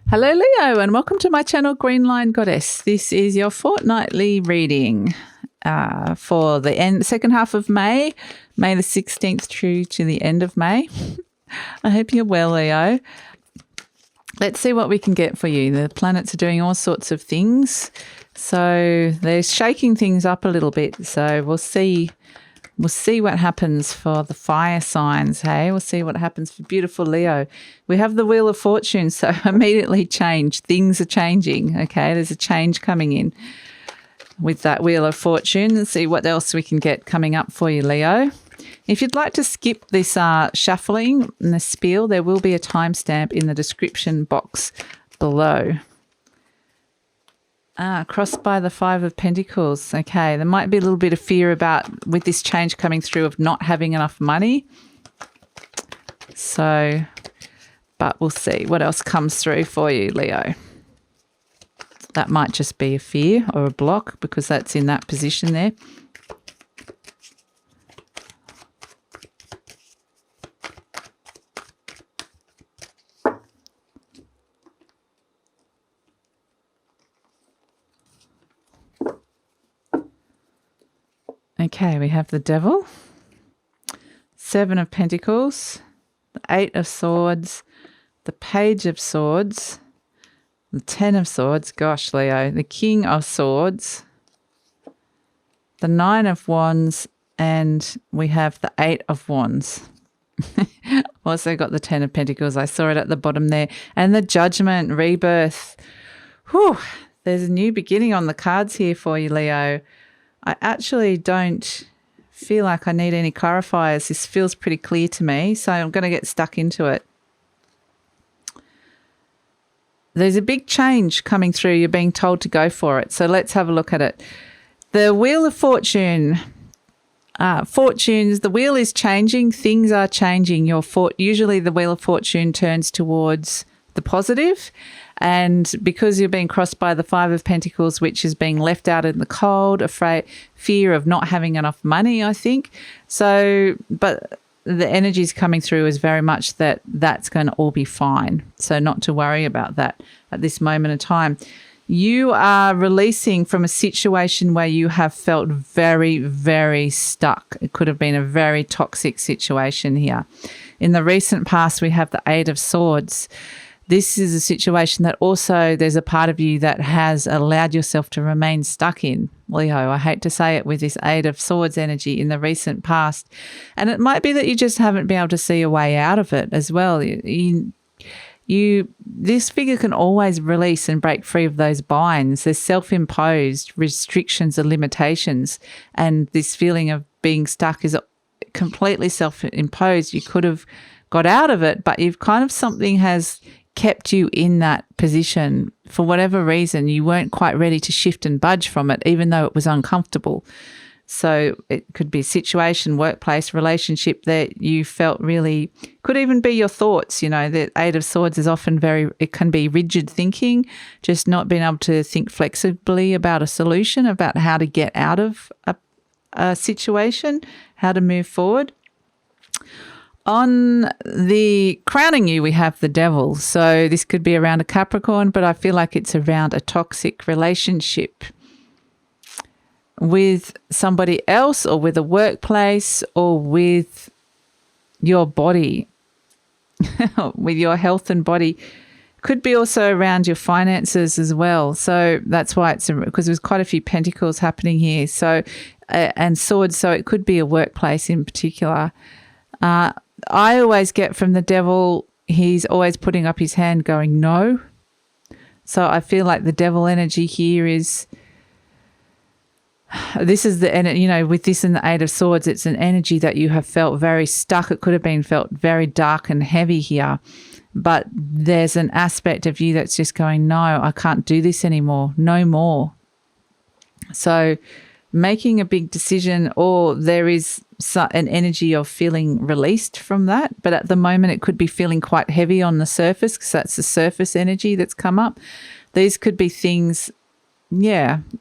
Hello Leo and welcome to my channel GreenLion Goddess. This is your fortnightly reading for the second half of May, May the 16th through to the end of May. I hope you're well, Leo. Let's see what we can get for you. The planets are doing all sorts of things. So they're shaking things up a little bit. So we'll see what happens for the fire signs, hey? We'll see what happens for beautiful Leo. We have the Wheel of Fortune, so immediately change. Things are changing, okay? There's a change coming in with that Wheel of Fortune. Let's see what else we can get coming up for you, Leo. If you'd like to skip this shuffling and the spiel, there will be a timestamp in the description box below. Crossed by the Five of Pentacles. Okay, there might be a little bit of fear about, with this change coming through, of not having enough money. So, but we'll see what else comes through for you, Leo. That might just be a fear or a block because that's in that position there. Okay, we have the Devil, Seven of Pentacles, the Eight of Swords, the Page of Swords, the Ten of Swords, gosh, Leo, the King of Swords, the Nine of Wands, and we have the Eight of Wands. Also got the Ten of Pentacles. I saw it at the bottom there. And the Judgment, Rebirth. Whew, there's a new beginning on the cards here for you, Leo. I actually don't feel like I need any clarifiers. This feels pretty clear to me, so I'm going to get stuck into it. There's a big change coming through. You're being told to go for it. So let's have a look at it. The Wheel of Fortune. Fortunes, the wheel is changing. Things are changing. Usually the Wheel of Fortune turns towards the positive. And because you're being crossed by the Five of Pentacles, which is being left out in the cold, fear of not having enough money, I think. So, but the energy is coming through is very much that that's going to all be fine. So not to worry about that at this moment in time. You are releasing from a situation where you have felt very, very stuck. It could have been a very toxic situation here. In the recent past, we have the Eight of Swords. This is a situation that also there's a part of you that has allowed yourself to remain stuck in, Leo. I hate to say it, with this Eight of Swords energy in the recent past. And it might be that you just haven't been able to see a way out of it as well. This figure can always release and break free of those binds. There's self-imposed restrictions and limitations. And this feeling of being stuck is completely self-imposed. You could have got out of it, but you've kind of something has kept you in that position for whatever reason. You weren't quite ready to shift and budge from it, even though it was uncomfortable. So it could be a situation, workplace, relationship that you felt really, could even be your thoughts. You know, the Eight of Swords is often it can be rigid thinking, just not being able to think flexibly about a solution, about how to get out of a situation, how to move forward. On the crowning you, we have the Devil. So this could be around a Capricorn, but I feel like it's around a toxic relationship with somebody else or with a workplace or with your body, with your health and body. Could be also around your finances as well. So that's why it's because there's quite a few pentacles happening here. So and swords. So it could be a workplace in particular. I always get from the Devil, he's always putting up his hand going, no. So I feel like the Devil energy here is, this is with this and the Eight of Swords, it's an energy that you have felt very stuck. It could have been felt very dark and heavy here. But there's an aspect of you that's just going, no, I can't do this anymore. No more. So making a big decision, or there is an energy of feeling released from that. But at the moment, it could be feeling quite heavy on the surface because that's the surface energy that's come up. These could be things,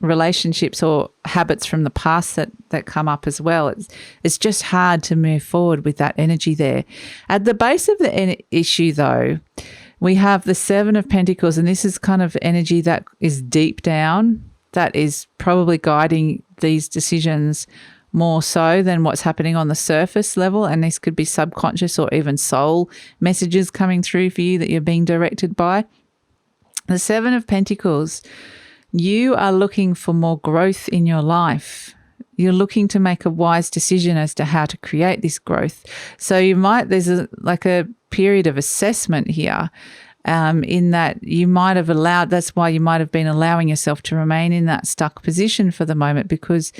relationships or habits from the past that come up as well. It's just hard to move forward with that energy there. At the base of the issue, though, We have the Seven of Pentacles, and this is kind of energy that is deep down, that is probably guiding these decisions more so than what's happening on the surface level. And this could be subconscious or even soul messages coming through for you that you're being directed by. The Seven of Pentacles, you are looking for more growth in your life. You're looking to make a wise decision as to how to create this growth. So there's a period of assessment here, in that you might have that's why you might have been allowing yourself to remain in that stuck position for the moment, because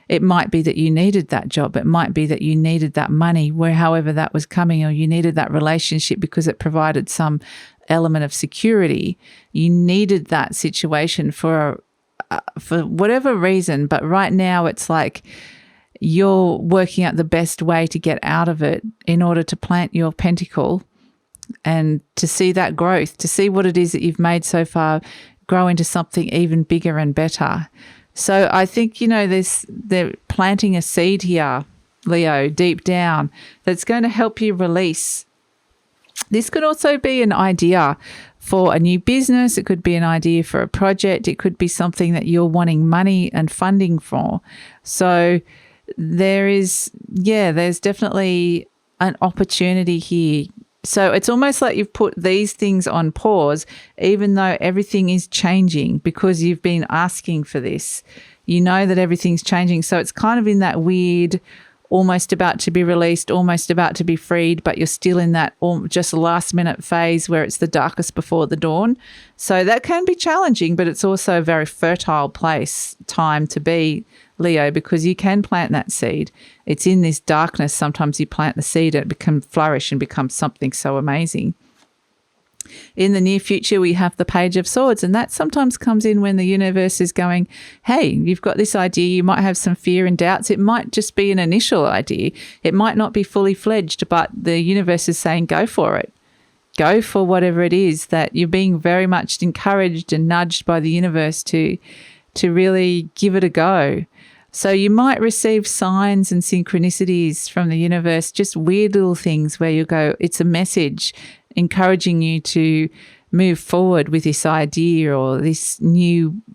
it might be that you needed that job. It might be that you needed that money, however that was coming, or you needed that relationship because it provided some element of security. You needed that situation for whatever reason, but right now it's like you're working out the best way to get out of it in order to plant your pentacle and to see that growth, to see what it is that you've made so far grow into something even bigger and better. So I think, they're planting a seed here, Leo, deep down, that's going to help you release. This could also be an idea for a new business. It could be an idea for a project. It could be something that you're wanting money and funding for. So there's definitely an opportunity here. So it's almost like you've put these things on pause, even though everything is changing, because you've been asking for this. You know that everything's changing. So it's kind of in that weird, almost about to be released, almost about to be freed, but you're still in that just last minute phase where it's the darkest before the dawn. So that can be challenging, but it's also a very fertile time to be, Leo, because you can plant that seed. It's in this darkness. Sometimes you plant the seed and it can flourish and become something so amazing. In the near future, we have the Page of Swords, and that sometimes comes in when the universe is going, hey, you've got this idea, you might have some fear and doubts. It might just be an initial idea. It might not be fully fledged, but the universe is saying, go for it. Go for whatever it is that you're being very much encouraged and nudged by the universe to really give it a go. So you might receive signs and synchronicities from the universe, just weird little things where you go, it's a message encouraging you to move forward with this idea or there's a new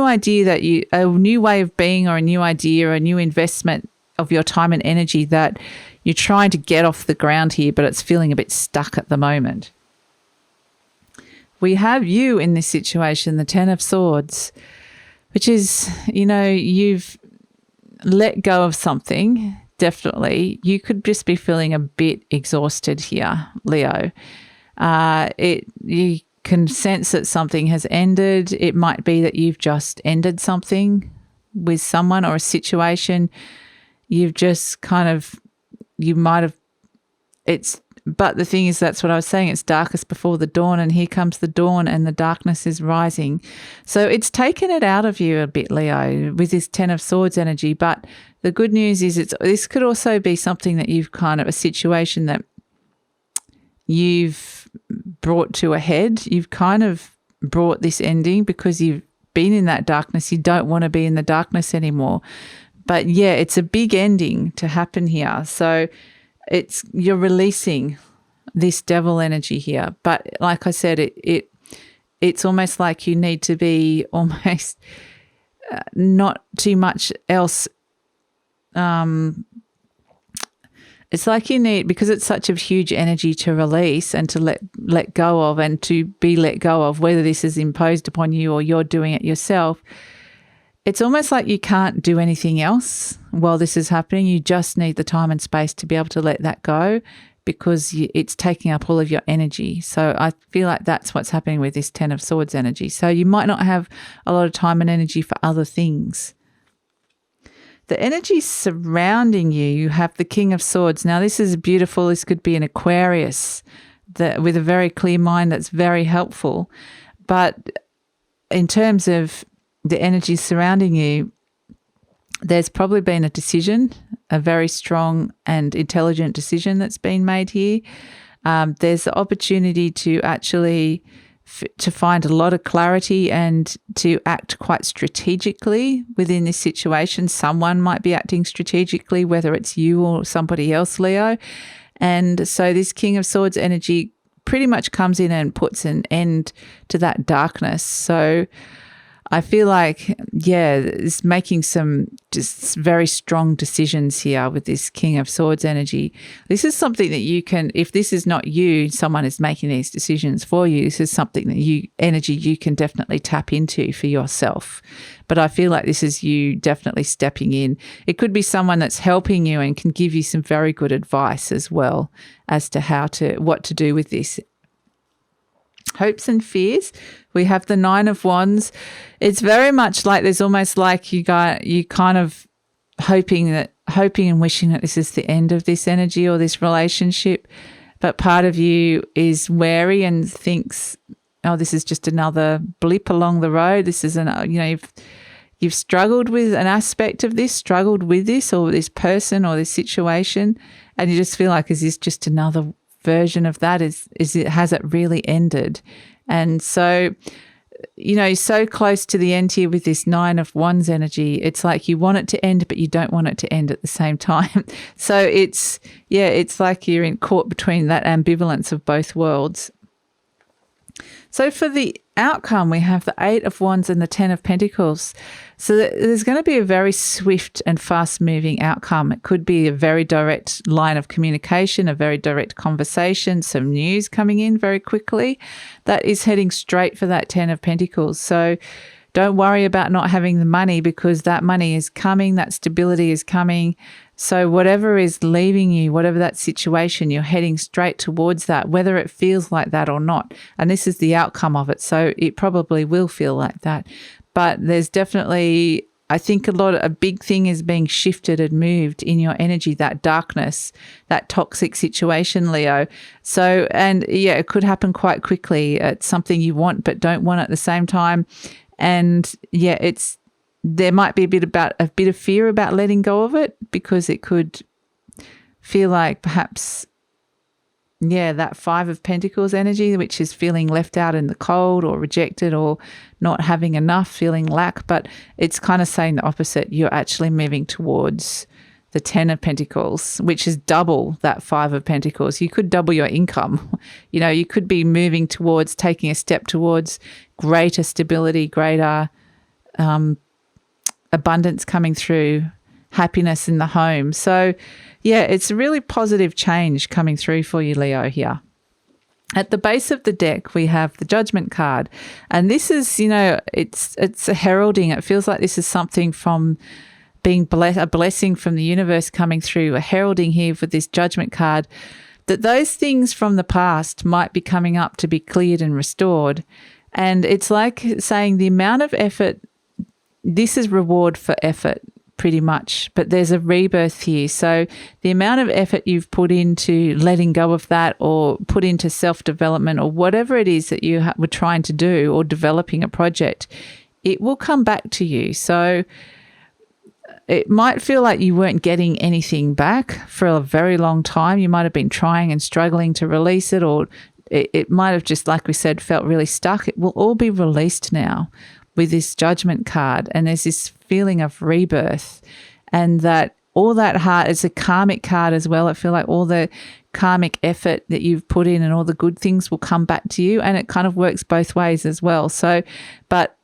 idea that a new way of being or a new idea or a new investment of your time and energy that you're trying to get off the ground here, but it's feeling a bit stuck at the moment. We have you in this situation, the Ten of Swords, which is, you've let go of something. Definitely. You could just be feeling a bit exhausted here, Leo. You can sense that something has ended. It might be that you've just ended something with someone or a situation. You've just but the thing is, that's what I was saying, it's darkest before the dawn, and here comes the dawn and the darkness is rising. So it's taken it out of you a bit, Leo, with this Ten of Swords energy. But the good news is this could also be something that you've a situation that you've brought to a head. You've brought this ending because you've been in that darkness. You don't want to be in the darkness anymore. But yeah, it's a big ending to happen here. So you're releasing this devil energy here. But like I said, it's almost like you need to be almost not too much else. It's like you need, because it's such a huge energy to release and to let go of, and to be let go of, whether this is imposed upon you or you're doing it yourself. It's almost like you can't do anything else while this is happening. You just need the time and space to be able to let that go, because it's taking up all of your energy. So I feel like that's what's happening with this Ten of Swords energy. So you might not have a lot of time and energy for other things. The energy surrounding you have the King of Swords. Now, this is beautiful. This could be an Aquarius with a very clear mind that's very helpful. But in terms of the energy surrounding you, there's probably been a decision, a very strong and intelligent decision that's been made here. There's the opportunity to actually to find a lot of clarity and to act quite strategically within this situation. Someone might be acting strategically, whether it's you or somebody else, Leo. And so this King of Swords energy pretty much comes in and puts an end to that darkness. So I feel like, it's making some just very strong decisions here with this King of Swords energy. This is something that you can, if this is not you, someone is making these decisions for you. This is something that you can definitely tap into for yourself. But I feel like this is you definitely stepping in. It could be someone that's helping you and can give you some very good advice as well as to what to do with this. Hopes and fears. We have the Nine of Wands. It's very much like there's almost like you kind of hoping and wishing that this is the end of this energy or this relationship. But part of you is wary and thinks, oh, this is just another blip along the road. This is you've struggled with an aspect of this, struggled with this or this person or this situation, and you just feel like, is this just another version of that? Has it really ended? And so, so close to the end here with this Nine of Wands energy, it's like you want it to end, but you don't want it to end at the same time. So it's like you're caught between that ambivalence of both worlds. So for the outcome, we have the Eight of Wands and the Ten of Pentacles. So there's going to be a very swift and fast-moving outcome. It could be a very direct line of communication, a very direct conversation, some news coming in very quickly. That is heading straight for that Ten of Pentacles. So don't worry about not having the money, because that money is coming, that stability is coming. So whatever is leaving you, whatever that situation, you're heading straight towards that, whether it feels like that or not. And this is the outcome of it. So it probably will feel like that. But there's definitely, I think a big thing is being shifted and moved in your energy, that darkness, that toxic situation, Leo. So, and it could happen quite quickly. It's something you want but don't want at the same time. And there might be a bit of fear about letting go of it, because it could feel like perhaps, that Five of Pentacles energy, which is feeling left out in the cold or rejected or not having enough, feeling lack. But it's kind of saying the opposite. You're actually moving towards the Ten of Pentacles, which is double that Five of Pentacles. You could double your income. You could be moving towards taking a step towards greater stability, greater abundance coming through, happiness in the home. So, it's a really positive change coming through for you, Leo, here. At the base of the deck, we have the Judgment card. And this is, it's a heralding. It feels like this is something from being a blessing from the universe coming through, a heralding here for this Judgment card, that those things from the past might be coming up to be cleared and restored. And it's like saying the amount of effort, this is reward for effort pretty much, but there's a rebirth here. So the amount of effort you've put into letting go of that, or put into self-development, or whatever it is that you were trying to do, or developing a project, it will come back to you. So it might feel like you weren't getting anything back for a very long time. You might have been trying and struggling to release it, or it might have just, like we said, felt really stuck. It will all be released now with this Judgment card. And there's this feeling of rebirth, and that all that heart is a karmic card as well. I feel like all the karmic effort that you've put in and all the good things will come back to you, and it kind of works both ways as well. So, but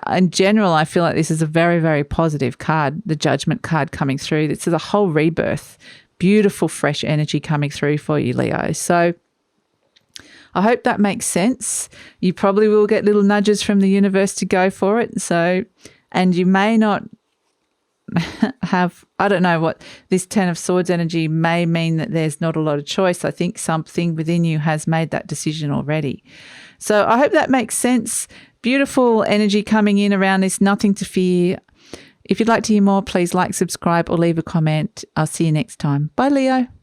in general, I feel like this is a very, very positive card, the Judgment card coming through. It's the whole rebirth, beautiful, fresh energy coming through for you, Leo. So I hope that makes sense. You probably will get little nudges from the universe to go for it. So, and you may not have, I don't know what this Ten of Swords energy may mean, that there's not a lot of choice. I think something within you has made that decision already. So I hope that makes sense. Beautiful energy coming in around this, nothing to fear. If you'd like to hear more, please like, subscribe, or leave a comment. I'll see you next time. Bye, Leo.